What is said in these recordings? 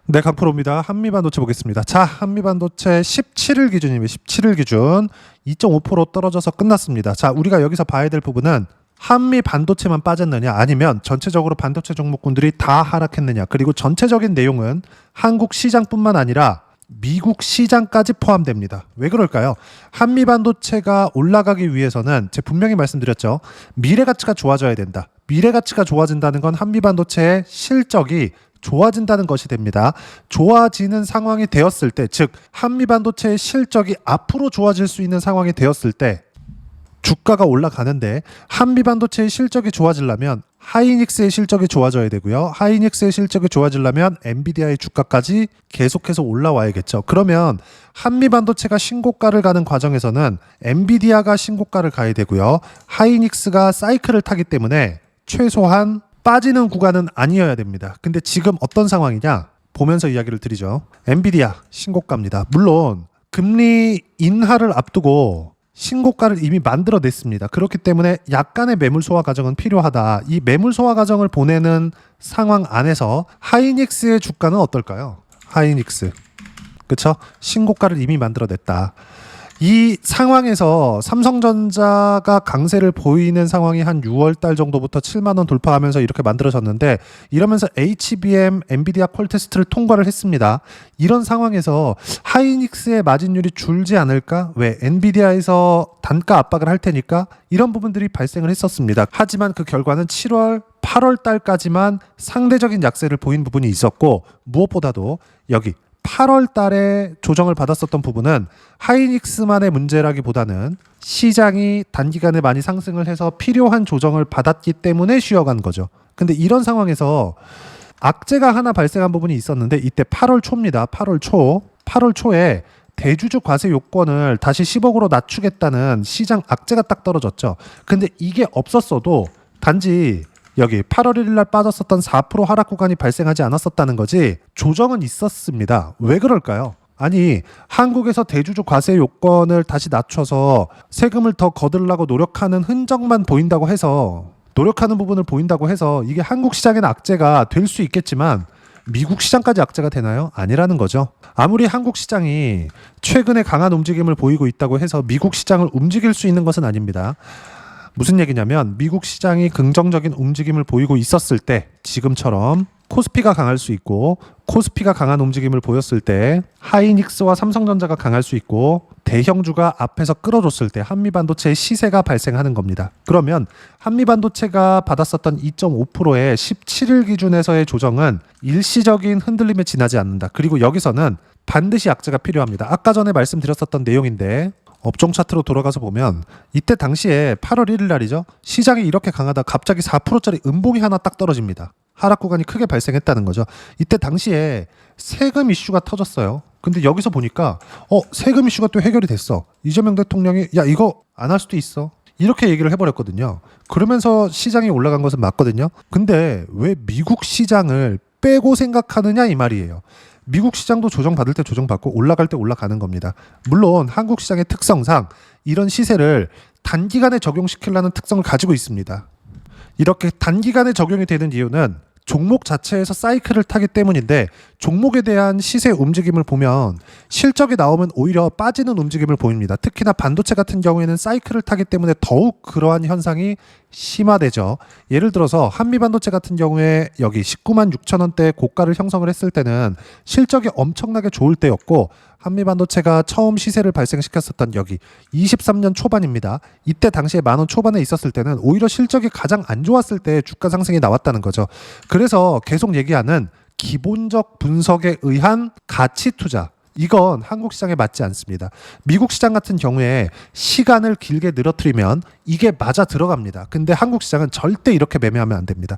네, 강프로입니다. 한미반도체 보겠습니다. 자, 한미반도체 17일 기준입니다. 17일 기준 2.5% 떨어져서 끝났습니다. 자, 우리가 여기서 봐야 될 부분은 한미반도체만 빠졌느냐 아니면 전체적으로 반도체 종목군들이 다 하락했느냐, 그리고 전체적인 내용은 한국 시장뿐만 아니라 미국 시장까지 포함됩니다. 왜 그럴까요? 한미반도체가 올라가기 위해서는 제가 분명히 말씀드렸죠. 미래가치가 좋아져야 된다. 미래가치가 좋아진다는 건 한미반도체의 실적이 좋아진다는 것이 됩니다. 좋아지는 상황이 되었을 때, 즉 한미반도체의 실적이 앞으로 좋아질 수 있는 상황이 되었을 때 주가가 올라가는데, 한미반도체의 실적이 좋아지려면 하이닉스의 실적이 좋아져야 되고요. 하이닉스의 실적이 좋아지려면 엔비디아의 주가까지 계속해서 올라와야겠죠. 그러면 한미반도체가 신고가를 가는 과정에서는 엔비디아가 신고가를 가야 되고요. 하이닉스가 사이클을 타기 때문에 최소한 빠지는 구간은 아니어야 됩니다. 근데 지금 어떤 상황이냐 보면서 이야기를 드리죠. 엔비디아 신고가입니다. 물론 금리 인하를 앞두고 신고가를 이미 만들어냈습니다. 그렇기 때문에 약간의 매물 소화 과정은 필요하다. 이 매물 소화 과정을 보내는 상황 안에서 하이닉스의 주가는 어떨까요? 하이닉스, 그쵸? 신고가를 이미 만들어냈다. 이 상황에서 삼성전자가 강세를 보이는 상황이 한 6월 달 정도부터 7만 원 돌파하면서 이렇게 만들어졌는데, 이러면서 HBM, 엔비디아 퀄테스트를 통과를 했습니다. 이런 상황에서 하이닉스의 마진율이 줄지 않을까? 왜? 엔비디아에서 단가 압박을 할 테니까 이런 부분들이 발생을 했었습니다. 하지만 그 결과는 7월, 8월 달까지만 상대적인 약세를 보인 부분이 있었고, 무엇보다도 여기 8월 달에 조정을 받았었던 부분은 하이닉스만의 문제라기보다는 시장이 단기간에 많이 상승을 해서 필요한 조정을 받았기 때문에 쉬어간 거죠. 근데 이런 상황에서 악재가 하나 발생한 부분이 있었는데, 이때 8월 초입니다. 8월 초에 대주주 과세 요건을 다시 10억으로 낮추겠다는 시장 악재가 딱 떨어졌죠. 근데 이게 없었어도 단지 여기 8월 1일 날 빠졌었던 4% 하락 구간이 발생하지 않았었다는 거지, 조정은 있었습니다. 왜 그럴까요? 아니, 한국에서 대주주 과세 요건을 다시 낮춰서 세금을 더 거두려고 노력하는 흔적만 보인다고 해서, 노력하는 부분을 보인다고 해서 이게 한국 시장의 악재가 될 수 있겠지만 미국 시장까지 악재가 되나요? 아니라는 거죠. 아무리 한국 시장이 최근에 강한 움직임을 보이고 있다고 해서 미국 시장을 움직일 수 있는 것은 아닙니다. 무슨 얘기냐면, 미국 시장이 긍정적인 움직임을 보이고 있었을 때, 지금처럼 코스피가 강할 수 있고, 코스피가 강한 움직임을 보였을 때 하이닉스와 삼성전자가 강할 수 있고, 대형주가 앞에서 끌어줬을 때 한미반도체의 시세가 발생하는 겁니다. 그러면 한미반도체가 받았었던 2.5%의 17일 기준에서의 조정은 일시적인 흔들림에 지나지 않는다. 그리고 여기서는 반드시 악재가 필요합니다. 아까 전에 말씀드렸었던 내용인데, 업종 차트로 돌아가서 보면 이때 당시에 8월 1일 날이죠. 시장이 이렇게 강하다 갑자기 4%짜리 음봉이 하나 딱 떨어집니다. 하락 구간이 크게 발생했다는 거죠. 이때 당시에 세금 이슈가 터졌어요. 근데 여기서 보니까 세금 이슈가 또 해결이 됐어. 이재명 대통령이 야 이거 안 할 수도 있어, 이렇게 얘기를 해버렸거든요. 그러면서 시장이 올라간 것은 맞거든요. 근데 왜 미국 시장을 빼고 생각하느냐 이 말이에요. 미국 시장도 조정받을 때 조정받고 올라갈 때 올라가는 겁니다. 물론 한국 시장의 특성상 이런 시세를 단기간에 적용시키려는 특성을 가지고 있습니다. 이렇게 단기간에 적용이 되는 이유는 종목 자체에서 사이클을 타기 때문인데, 종목에 대한 시세 움직임을 보면 실적이 나오면 오히려 빠지는 움직임을 보입니다. 특히나 반도체 같은 경우에는 사이클을 타기 때문에 더욱 그러한 현상이 심화되죠. 예를 들어서 한미반도체 같은 경우에 여기 19만 6천 원대 고가를 형성을 했을 때는 실적이 엄청나게 좋을 때였고, 한미반도체가 처음 시세를 발생시켰었던 여기 23년 초반입니다. 이때 당시에 10,000원 초반에 있었을 때는 오히려 실적이 가장 안 좋았을 때 주가 상승이 나왔다는 거죠. 그래서 계속 얘기하는 기본적 분석에 의한 가치 투자, 이건 한국 시장에 맞지 않습니다. 미국 시장 같은 경우에 시간을 길게 늘어뜨리면 이게 맞아 들어갑니다. 근데 한국 시장은 절대 이렇게 매매하면 안 됩니다.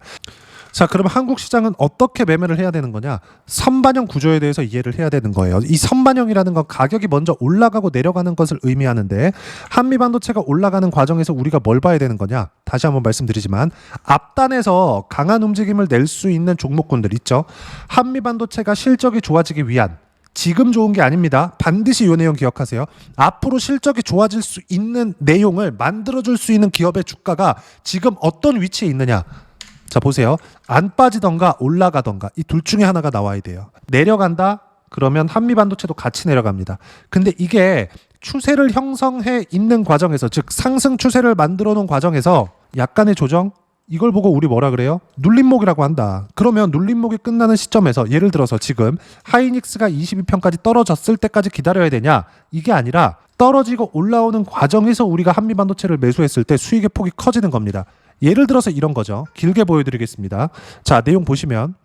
자, 그럼 한국 시장은 어떻게 매매를 해야 되는 거냐? 선반영 구조에 대해서 이해를 해야 되는 거예요. 이 선반영이라는 건 가격이 먼저 올라가고 내려가는 것을 의미하는데, 한미반도체가 올라가는 과정에서 우리가 뭘 봐야 되는 거냐? 다시 한번 말씀드리지만 앞단에서 강한 움직임을 낼 수 있는 종목군들 있죠. 한미반도체가 실적이 좋아지기 위한, 지금 좋은 게 아닙니다. 반드시 이 내용 기억하세요. 앞으로 실적이 좋아질 수 있는 내용을 만들어줄 수 있는 기업의 주가가 지금 어떤 위치에 있느냐? 자 보세요. 안 빠지던가 올라가던가 이 둘 중에 하나가 나와야 돼요. 내려간다? 그러면 한미반도체도 같이 내려갑니다. 근데 이게 추세를 형성해 있는 과정에서, 즉 상승 추세를 만들어 놓은 과정에서 약간의 조정, 이걸 보고 우리 뭐라 그래요? 눌림목이라고 한다. 그러면 눌림목이 끝나는 시점에서 예를 들어서 지금 하이닉스가 22편까지 떨어졌을 때까지 기다려야 되냐? 이게 아니라 떨어지고 올라오는 과정에서 우리가 한미반도체를 매수했을 때 수익의 폭이 커지는 겁니다. 예를 들어서 이런 거죠. 길게 보여드리겠습니다. 자, 내용 보시면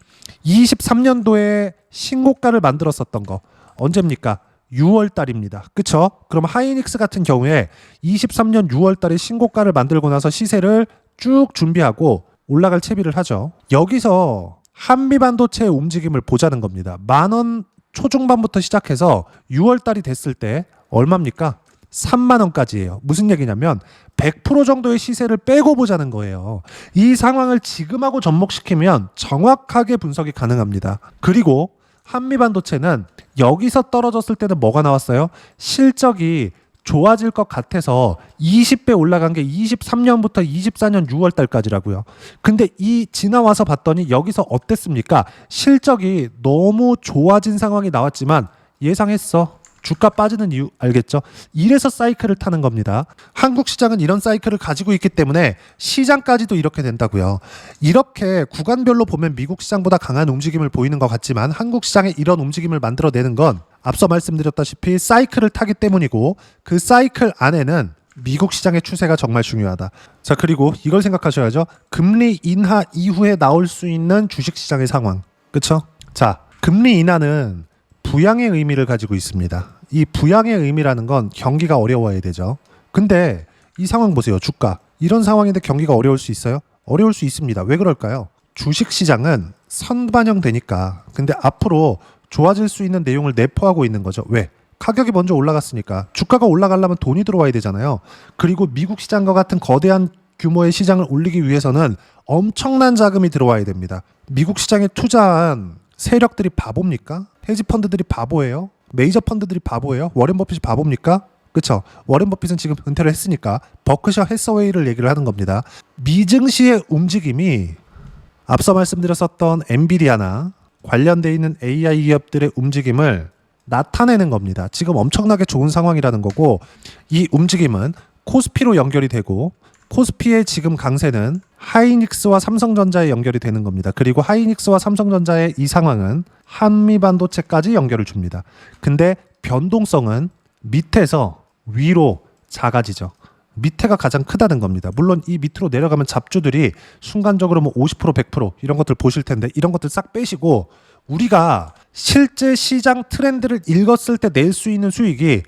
23년도에 신고가를 만들었었던 거 언제입니까? 6월 달입니다. 그쵸? 그럼 하이닉스 같은 경우에 23년 6월 달에 신고가를 만들고 나서 시세를 쭉 준비하고 올라갈 채비를 하죠. 여기서 한미반도체의 움직임을 보자는 겁니다. 10,000원 초중반부터 시작해서 6월 달이 됐을 때 얼마입니까? 30,000원까지예요. 무슨 얘기냐면 100% 정도의 시세를 빼고 보자는 거예요. 이 상황을 지금하고 접목시키면 정확하게 분석이 가능합니다. 그리고 한미반도체는 여기서 떨어졌을 때는 뭐가 나왔어요? 실적이 좋아질 것 같아서 20배 올라간 게 23년부터 24년 6월 달까지라고요. 근데 이 지나와서 봤더니 여기서 어땠습니까? 실적이 너무 좋아진 상황이 나왔지만 예상했어. 주가 빠지는 이유 알겠죠? 이래서 사이클을 타는 겁니다. 한국 시장은 이런 사이클을 가지고 있기 때문에 시장까지도 이렇게 된다고요. 이렇게 구간별로 보면 미국 시장보다 강한 움직임을 보이는 것 같지만 한국 시장에 이런 움직임을 만들어내는 건 앞서 말씀드렸다시피 사이클을 타기 때문이고, 그 사이클 안에는 미국 시장의 추세가 정말 중요하다. 자, 그리고 이걸 생각하셔야죠. 금리 인하 이후에 나올 수 있는 주식시장의 상황. 그쵸? 자, 금리 인하는 부양의 의미를 가지고 있습니다. 이 부양의 의미라는 건 경기가 어려워야 되죠. 근데 이 상황 보세요. 주가. 이런 상황인데 경기가 어려울 수 있어요? 어려울 수 있습니다. 왜 그럴까요? 주식시장은 선반영되니까. 근데 앞으로 좋아질 수 있는 내용을 내포하고 있는 거죠. 왜? 가격이 먼저 올라갔으니까. 주가가 올라가려면 돈이 들어와야 되잖아요. 그리고 미국 시장과 같은 거대한 규모의 시장을 올리기 위해서는 엄청난 자금이 들어와야 됩니다. 미국 시장에 투자한 세력들이 바보입니까? 헤지펀드들이 바보예요? 메이저 펀드들이 바보예요? 워렌 버핏이 바보입니까? 그쵸? 워렌 버핏은 지금 은퇴를 했으니까 버크셔 해서웨이를 얘기를 하는 겁니다. 미증시의 움직임이 앞서 말씀드렸었던 엔비디아나 관련돼 있는 AI 기업들의 움직임을 나타내는 겁니다. 지금 엄청나게 좋은 상황이라는 거고, 이 움직임은 코스피로 연결이 되고, 코스피의 지금 강세는 하이닉스와 삼성전자에 연결이 되는 겁니다. 그리고 하이닉스와 삼성전자의 이 상황은 한미반도체까지 연결을 줍니다. 근데 변동성은 밑에서 위로 작아지죠. 밑에가 가장 크다는 겁니다. 물론 이 밑으로 내려가면 잡주들이 순간적으로 뭐 50%, 100% 이런 것들 보실 텐데, 이런 것들 싹 빼시고 우리가 실제 시장 트렌드를 읽었을 때 낼 수 있는 수익이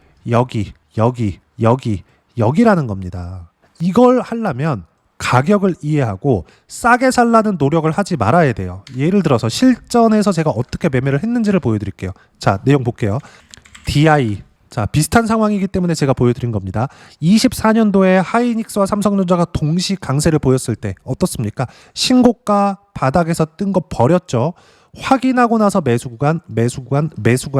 여기라는 겁니다. 이걸 하려면 가격을 이해하고 싸게 살라는 노력을 하지 말아야 돼요. 예를 들어서 실전에서 제가 어떻게 매매를 했는지를 보여드릴게요. 자, 내용 볼게요. DI. 자, 비슷한 상황이기 때문에 제가 보여드린 겁니다. 24년도에 하이닉스와 삼성전자가 동시 강세를 보였을 때 어떻습니까? 신고가 바닥에서 뜬 거 버렸죠. 확인하고 나서 매수 구간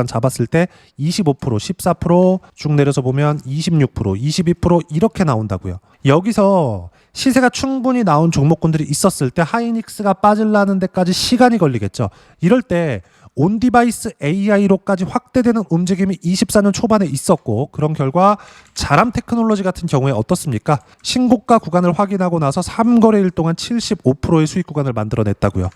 잡았을 때 25%, 14%, 쭉 내려서 보면 26%, 22% 이렇게 나온다고요. 여기서 시세가 충분히 나온 종목군들이 있었을 때 하이닉스가 빠질라는 데까지 시간이 걸리겠죠. 이럴 때 온디바이스 AI로까지 확대되는 움직임이 24년 초반에 있었고, 그런 결과 자람 테크놀로지 같은 경우에 어떻습니까? 신고가 구간을 확인하고 나서 3거래일 동안 75%의 수익 구간을 만들어냈다고요.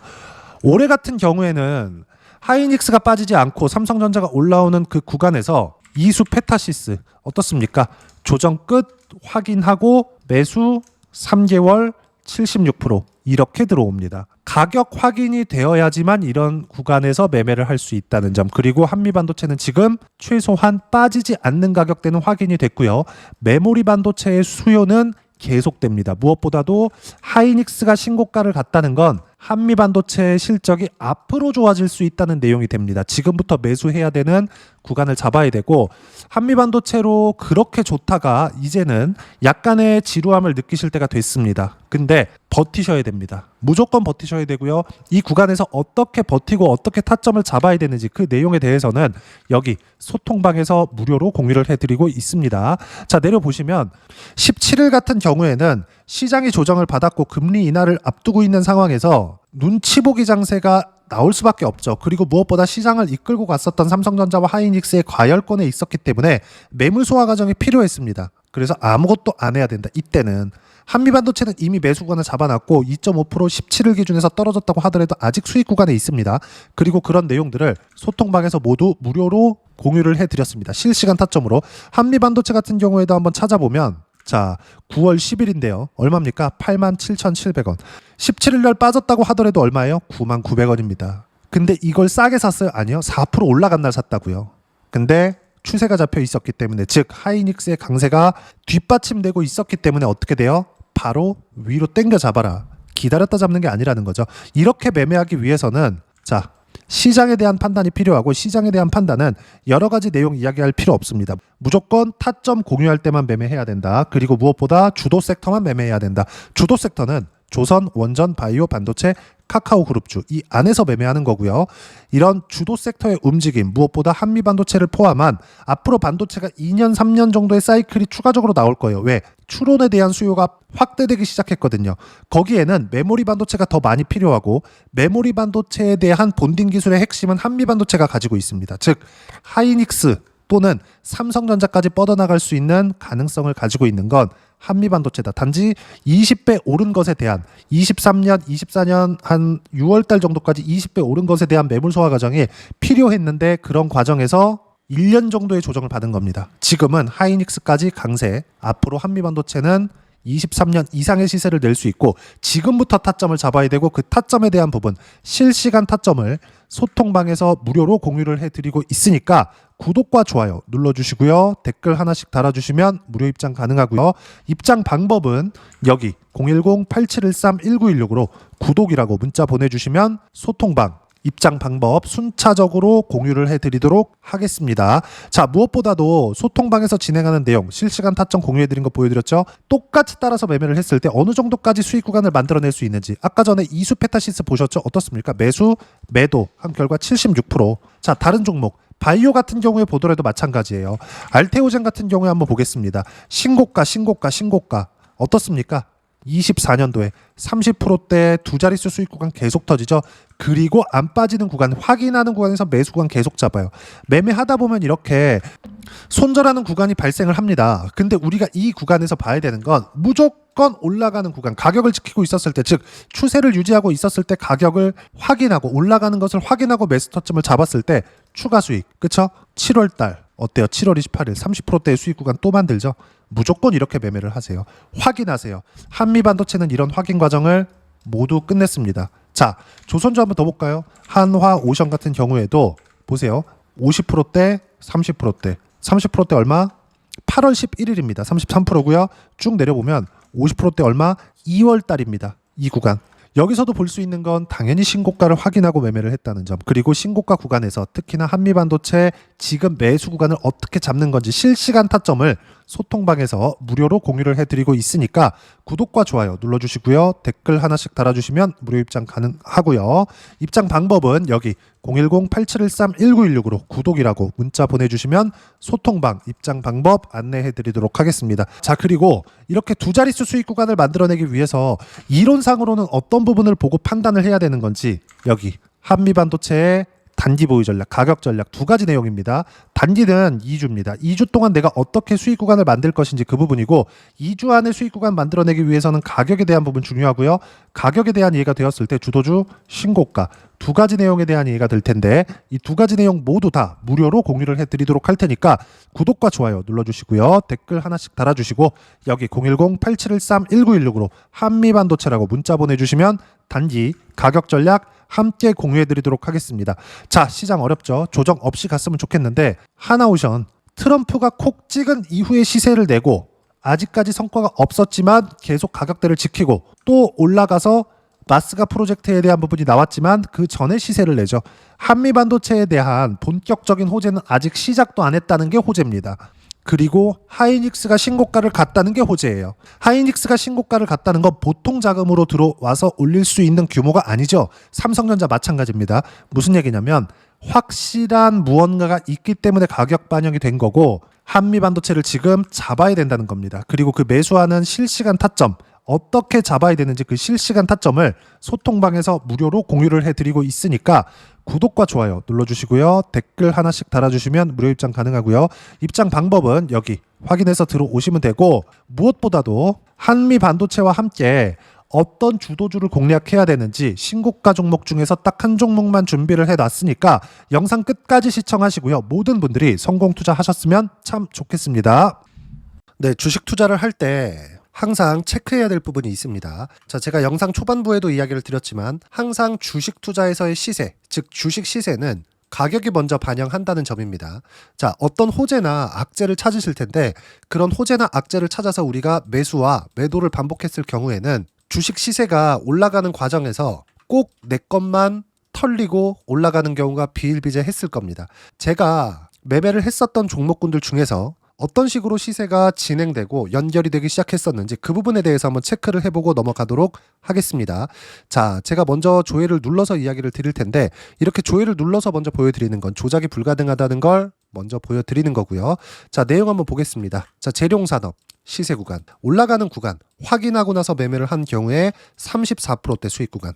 올해 같은 경우에는 하이닉스가 빠지지 않고 삼성전자가 올라오는 그 구간에서 이수 페타시스 어떻습니까? 조정 끝 확인하고 매수 3개월 76% 이렇게 들어옵니다. 가격 확인이 되어야지만 이런 구간에서 매매를 할 수 있다는 점, 그리고 한미반도체는 지금 최소한 빠지지 않는 가격대는 확인이 됐고요. 메모리 반도체의 수요는 계속됩니다. 무엇보다도 하이닉스가 신고가를 갔다는 건 한미반도체의 실적이 앞으로 좋아질 수 있다는 내용이 됩니다. 지금부터 매수해야 되는 구간을 잡아야 되고, 한미반도체로 그렇게 좋다가 이제는 약간의 지루함을 느끼실 때가 됐습니다. 근데 버티셔야 됩니다. 무조건 버티셔야 되고요. 이 구간에서 어떻게 버티고 어떻게 타점을 잡아야 되는지 그 내용에 대해서는 여기 소통방에서 무료로 공유를 해드리고 있습니다. 자, 내려보시면 17일 같은 경우에는 시장이 조정을 받았고 금리 인하를 앞두고 있는 상황에서 눈치 보기 장세가 나올 수밖에 없죠. 그리고 무엇보다 시장을 이끌고 갔었던 삼성전자와 하이닉스의 과열권에 있었기 때문에 매물 소화 과정이 필요했습니다. 그래서 아무것도 안 해야 된다. 이때는 한미반도체는 이미 매수 구간을 잡아놨고 2.5% 17일 기준에서 떨어졌다고 하더라도 아직 수익 구간에 있습니다. 그리고 그런 내용들을 소통방에서 모두 무료로 공유를 해드렸습니다. 실시간 타점으로. 한미반도체 같은 경우에도 한번 찾아보면 자 9월 10일인데요. 얼마입니까? 87,700원. 17일 날 빠졌다고 하더라도 얼마예요? 99,900원입니다. 근데 이걸 싸게 샀어요? 아니요. 4% 올라간 날 샀다고요. 근데 추세가 잡혀 있었기 때문에, 즉 하이닉스의 강세가 뒷받침되고 있었기 때문에 어떻게 돼요? 바로 위로 당겨 잡아라. 기다렸다 잡는 게 아니라는 거죠. 이렇게 매매하기 위해서는 자 시장에 대한 판단이 필요하고, 시장에 대한 판단은 여러 가지 내용 이야기할 필요 없습니다. 무조건 타점 공유할 때만 매매해야 된다. 그리고 무엇보다 주도 섹터만 매매해야 된다. 주도 섹터는 조선, 원전, 바이오, 반도체, 카카오 그룹주 이 안에서 매매하는 거고요. 이런 주도 섹터의 움직임, 무엇보다 한미 반도체를 포함한 앞으로 반도체가 2년, 3년 정도의 사이클이 추가적으로 나올 거예요. 왜? 추론에 대한 수요가 확대되기 시작했거든요. 거기에는 메모리 반도체가 더 많이 필요하고, 메모리 반도체에 대한 본딩 기술의 핵심은 한미 반도체가 가지고 있습니다. 즉 하이닉스 또는 삼성전자까지 뻗어나갈 수 있는 가능성을 가지고 있는 건 한미반도체다. 단지 20배 오른 것에 대한 23년, 24년 한 6월달 정도까지 20배 오른 것에 대한 매물 소화 과정이 필요했는데, 그런 과정에서 1년 정도의 조정을 받은 겁니다. 지금은 하이닉스까지 강세, 앞으로 한미반도체는 23년 이상의 시세를 낼 수 있고, 지금부터 타점을 잡아야 되고, 그 타점에 대한 부분 실시간 타점을 소통방에서 무료로 공유를 해드리고 있으니까 구독과 좋아요 눌러주시고요. 댓글 하나씩 달아주시면 무료 입장 가능하고요. 입장 방법은 여기 010-8713-1916으로 구독이라고 문자 보내주시면 소통방 입장 방법 순차적으로 공유를 해드리도록 하겠습니다. 자, 무엇보다도 소통방에서 진행하는 내용 실시간 타점 공유해드린 거 보여드렸죠. 똑같이 따라서 매매를 했을 때 어느 정도까지 수익 구간을 만들어낼 수 있는지, 아까 전에 이수 페타시스 보셨죠? 어떻습니까? 매수, 매도 한 결과 76%. 자, 다른 종목 바이오 같은 경우에 보더라도 마찬가지예요. 알테오젠 같은 경우에 한번 보겠습니다. 신고가 어떻습니까? 24년도에 30%대 두 자릿수 수익 구간 계속 터지죠. 그리고 안 빠지는 구간, 확인하는 구간에서 매수 구간 계속 잡아요. 매매하다 보면 이렇게 손절하는 구간이 발생을 합니다. 근데 우리가 이 구간에서 봐야 되는 건 무조건 올라가는 구간, 가격을 지키고 있었을 때, 즉 추세를 유지하고 있었을 때 가격을 확인하고 올라가는 것을 확인하고 매수 타점을 잡았을 때 추가 수익. 그쵸? 7월달 어때요? 7월 28일 30%대의 수익 구간 또 만들죠. 무조건 이렇게 매매를 하세요. 확인하세요. 한미반도체는 이런 확인 과정을 모두 끝냈습니다. 자, 조선주 한번 더 볼까요? 한화, 오션 같은 경우에도 보세요. 50%대, 30%대. 30%대 얼마? 8월 11일입니다. 33%고요. 쭉 내려보면 50%대 얼마? 2월 달입니다. 이 구간. 여기서도 볼 수 있는 건 당연히 신고가를 확인하고 매매를 했다는 점, 그리고 신고가 구간에서 특히나 한미반도체 지금 매수 구간을 어떻게 잡는 건지 실시간 타점을 소통방에서 무료로 공유를 해드리고 있으니까 구독과 좋아요 눌러주시고요. 댓글 하나씩 달아주시면 무료 입장 가능하고요. 입장 방법은 여기 010-8713-1916으로 구독이라고 문자 보내주시면 소통방 입장 방법 안내해드리도록 하겠습니다. 자, 그리고 이렇게 두 자릿수 수익 구간을 만들어내기 위해서 이론상으로는 어떤 부분을 보고 판단을 해야 되는 건지, 여기 한미반도체의 단기 보유 전략, 가격 전략 두 가지 내용입니다. 단기는 2주입니다. 2주 동안 내가 어떻게 수익 구간을 만들 것인지 그 부분이고, 2주 안에 수익 구간 만들어내기 위해서는 가격에 대한 부분 중요하고요. 가격에 대한 이해가 되었을 때 주도주, 신고가 두 가지 내용에 대한 이해가 될 텐데, 이 두 가지 내용 모두 다 무료로 공유를 해드리도록 할 테니까 구독과 좋아요 눌러주시고요. 댓글 하나씩 달아주시고 여기 010-8713-1916으로 한미반도체라고 문자 보내주시면 단기 가격 전략 함께 공유해드리도록 하겠습니다. 자, 시장 어렵죠. 조정 없이 갔으면 좋겠는데, 하나오션 트럼프가 콕 찍은 이후에 시세를 내고 아직까지 성과가 없었지만 계속 가격대를 지키고 또 올라가서 마스가 프로젝트에 대한 부분이 나왔지만 그 전에 시세를 내죠. 한미반도체에 대한 본격적인 호재는 아직 시작도 안 했다는 게 호재입니다. 그리고 하이닉스가 신고가를 갔다는 게 호재예요. 하이닉스가 신고가를 갔다는 건 보통 자금으로 들어와서 올릴 수 있는 규모가 아니죠. 삼성전자 마찬가지입니다. 무슨 얘기냐면 확실한 무언가가 있기 때문에 가격 반영이 된 거고, 한미반도체를 지금 잡아야 된다는 겁니다. 그리고 그 매수하는 실시간 타점 어떻게 잡아야 되는지 그 실시간 타점을 소통방에서 무료로 공유를 해드리고 있으니까 구독과 좋아요 눌러주시고요. 댓글 하나씩 달아주시면 무료 입장 가능하고요. 입장 방법은 여기 확인해서 들어오시면 되고, 무엇보다도 한미 반도체와 함께 어떤 주도주를 공략해야 되는지 신고가 종목 중에서 딱 한 종목만 준비를 해놨으니까 영상 끝까지 시청하시고요. 모든 분들이 성공 투자하셨으면 참 좋겠습니다. 네, 주식 투자를 할 때 항상 체크해야 될 부분이 있습니다. 자, 제가 영상 초반부에도 이야기를 드렸지만 항상 주식 투자에서의 시세, 즉 주식 시세는 가격이 먼저 반영한다는 점입니다. 자, 어떤 호재나 악재를 찾으실 텐데 그런 호재나 악재를 찾아서 우리가 매수와 매도를 반복했을 경우에는 주식 시세가 올라가는 과정에서 꼭 내 것만 털리고 올라가는 경우가 비일비재했을 겁니다. 제가 매매를 했었던 종목군들 중에서 어떤 식으로 시세가 진행되고 연결이 되기 시작했었는지 그 부분에 대해서 한번 체크를 해보고 넘어가도록 하겠습니다. 자, 제가 먼저 조회를 눌러서 이야기를 드릴 텐데 이렇게 조회를 눌러서 먼저 보여드리는 건 조작이 불가능하다는 걸 먼저 보여드리는 거고요. 자, 내용 한번 보겠습니다. 자, 재룡산업 시세 구간, 올라가는 구간 확인하고 나서 매매를 한 경우에 34%대 수익 구간.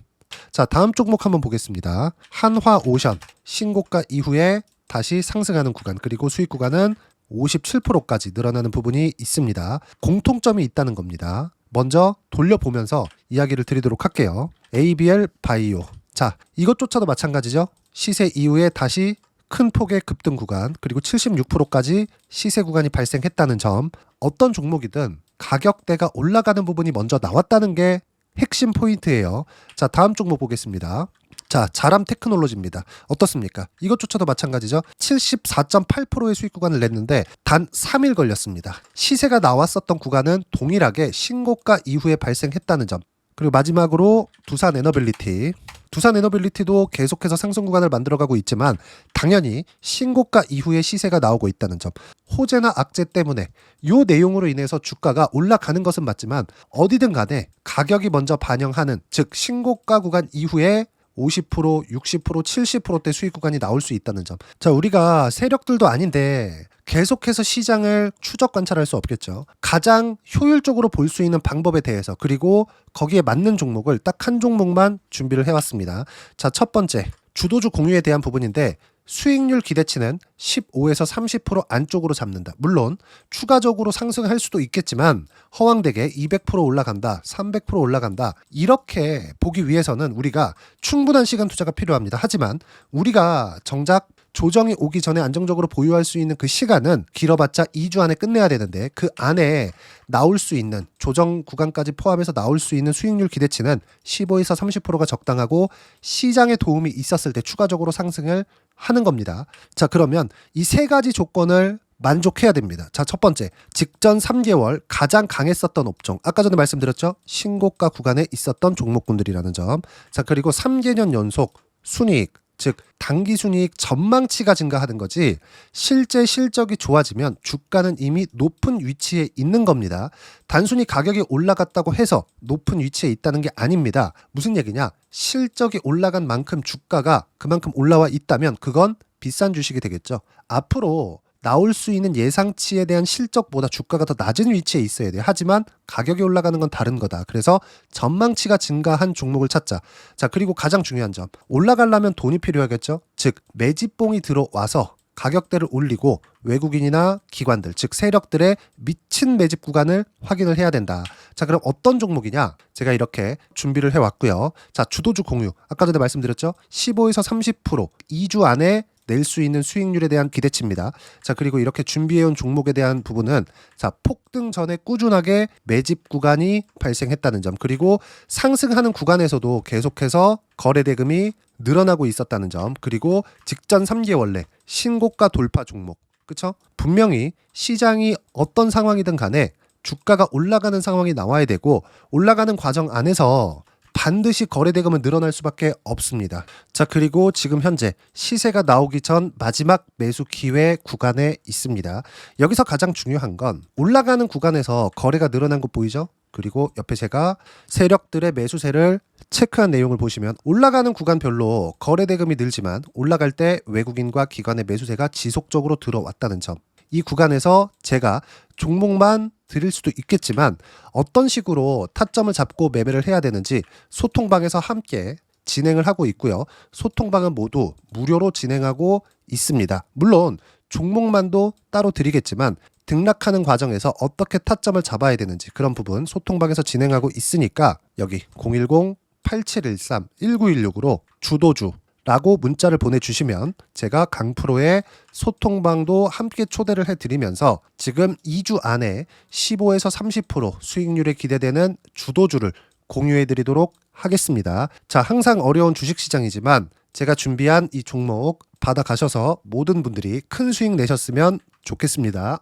자, 다음 종목 한번 보겠습니다. 한화오션 신고가 이후에 다시 상승하는 구간, 그리고 수익 구간은 57%까지 늘어나는 부분이 있습니다. 공통점이 있다는 겁니다. 먼저 돌려보면서 이야기를 드리도록 할게요. ABL 바이오. 자, 이것조차도 마찬가지죠. 시세 이후에 다시 큰 폭의 급등 구간, 그리고 76%까지 시세 구간이 발생했다는 점. 어떤 종목이든 가격대가 올라가는 부분이 먼저 나왔다는 게 핵심 포인트예요. 자, 다음 종목 보겠습니다. 자, 자람 테크놀로지입니다. 어떻습니까? 이것조차도 마찬가지죠. 74.8%의 수익 구간을 냈는데 단 3일 걸렸습니다. 시세가 나왔었던 구간은 동일하게 신고가 이후에 발생했다는 점. 그리고 마지막으로 두산 에너빌리티. 두산 에너빌리티도 계속해서 상승 구간을 만들어가고 있지만 당연히 신고가 이후에 시세가 나오고 있다는 점. 호재나 악재 때문에 이 내용으로 인해서 주가가 올라가는 것은 맞지만 어디든 간에 가격이 먼저 반영하는, 즉 신고가 구간 이후에 50%, 60%, 70%대 수익 구간이 나올 수 있다는 점. 자, 우리가 세력들도 아닌데 계속해서 시장을 추적 관찰할 수 없겠죠. 가장 효율적으로 볼 수 있는 방법에 대해서, 그리고 거기에 맞는 종목을 딱 한 종목만 준비를 해왔습니다. 자, 첫 번째 주도주 공유에 대한 부분인데 수익률 기대치는 15에서 30% 안쪽으로 잡는다. 물론 추가적으로 상승할 수도 있겠지만 허황되게 200% 올라간다, 300% 올라간다, 이렇게 보기 위해서는 우리가 충분한 시간 투자가 필요합니다. 하지만 우리가 정작 조정이 오기 전에 안정적으로 보유할 수 있는 그 시간은 길어봤자 2주 안에 끝내야 되는데 그 안에 나올 수 있는 조정 구간까지 포함해서 나올 수 있는 수익률 기대치는 15에서 30%가 적당하고 시장에 도움이 있었을 때 추가적으로 상승을 하는 겁니다. 자, 그러면 이 세 가지 조건을 만족해야 됩니다. 자, 첫 번째, 직전 3개월 가장 강했었던 업종. 아까 전에 말씀드렸죠? 신고가 구간에 있었던 종목군들이라는 점. 자, 그리고 3개년 연속 순이익, 즉 단기 순이익 전망치가 증가하는 거지 실제 실적이 좋아지면 주가는 이미 높은 위치에 있는 겁니다. 단순히 가격이 올라갔다고 해서 높은 위치에 있다는 게 아닙니다. 무슨 얘기냐? 실적이 올라간 만큼 주가가 그만큼 올라와 있다면 그건 비싼 주식이 되겠죠. 앞으로 나올 수 있는 예상치에 대한 실적보다 주가가 더 낮은 위치에 있어야 돼요. 하지만 가격이 올라가는 건 다른 거다. 그래서 전망치가 증가한 종목을 찾자. 자, 그리고 가장 중요한 점. 올라가려면 돈이 필요하겠죠. 즉 매집봉이 들어와서 가격대를 올리고 외국인이나 기관들, 즉 세력들의 미친 매집 구간을 확인을 해야 된다. 자, 그럼 어떤 종목이냐? 제가 이렇게 준비를 해왔고요. 자, 주도주 공유. 아까 전에 말씀드렸죠. 15에서 30% 2주 안에 낼 수 있는 수익률에 대한 기대치입니다. 자, 그리고 이렇게 준비해온 종목에 대한 부분은 자, 폭등 전에 꾸준하게 매집 구간이 발생했다는 점, 그리고 상승하는 구간에서도 계속해서 거래 대금이 늘어나고 있었다는 점, 그리고 직전 3개월 내 신고가 돌파 종목. 그쵸? 분명히 시장이 어떤 상황이든 간에 주가가 올라가는 상황이 나와야 되고 올라가는 과정 안에서 반드시 거래대금은 늘어날 수밖에 없습니다. 자, 그리고 지금 현재 시세가 나오기 전 마지막 매수 기회 구간에 있습니다. 여기서 가장 중요한 건 올라가는 구간에서 거래가 늘어난 거 보이죠? 그리고 옆에 제가 세력들의 매수세를 체크한 내용을 보시면 올라가는 구간별로 거래대금이 늘지만 올라갈 때 외국인과 기관의 매수세가 지속적으로 들어왔다는 점. 이 구간에서 제가 종목만 드릴 수도 있겠지만 어떤 식으로 타점을 잡고 매매를 해야 되는지 소통방에서 함께 진행을 하고 있고요. 소통방은 모두 무료로 진행하고 있습니다. 물론 종목만도 따로 드리겠지만 등락하는 과정에서 어떻게 타점을 잡아야 되는지 그런 부분 소통방에서 진행하고 있으니까 여기 010-8713-1916으로 주도주라고 문자를 보내주시면 제가 강프로의 소통방도 함께 초대를 해드리면서 지금 2주 안에 15에서 30% 수익률이 기대되는 주도주를 공유해드리도록 하겠습니다. 자, 항상 어려운 주식시장이지만 제가 준비한 이 종목 받아가셔서 모든 분들이 큰 수익 내셨으면 좋겠습니다.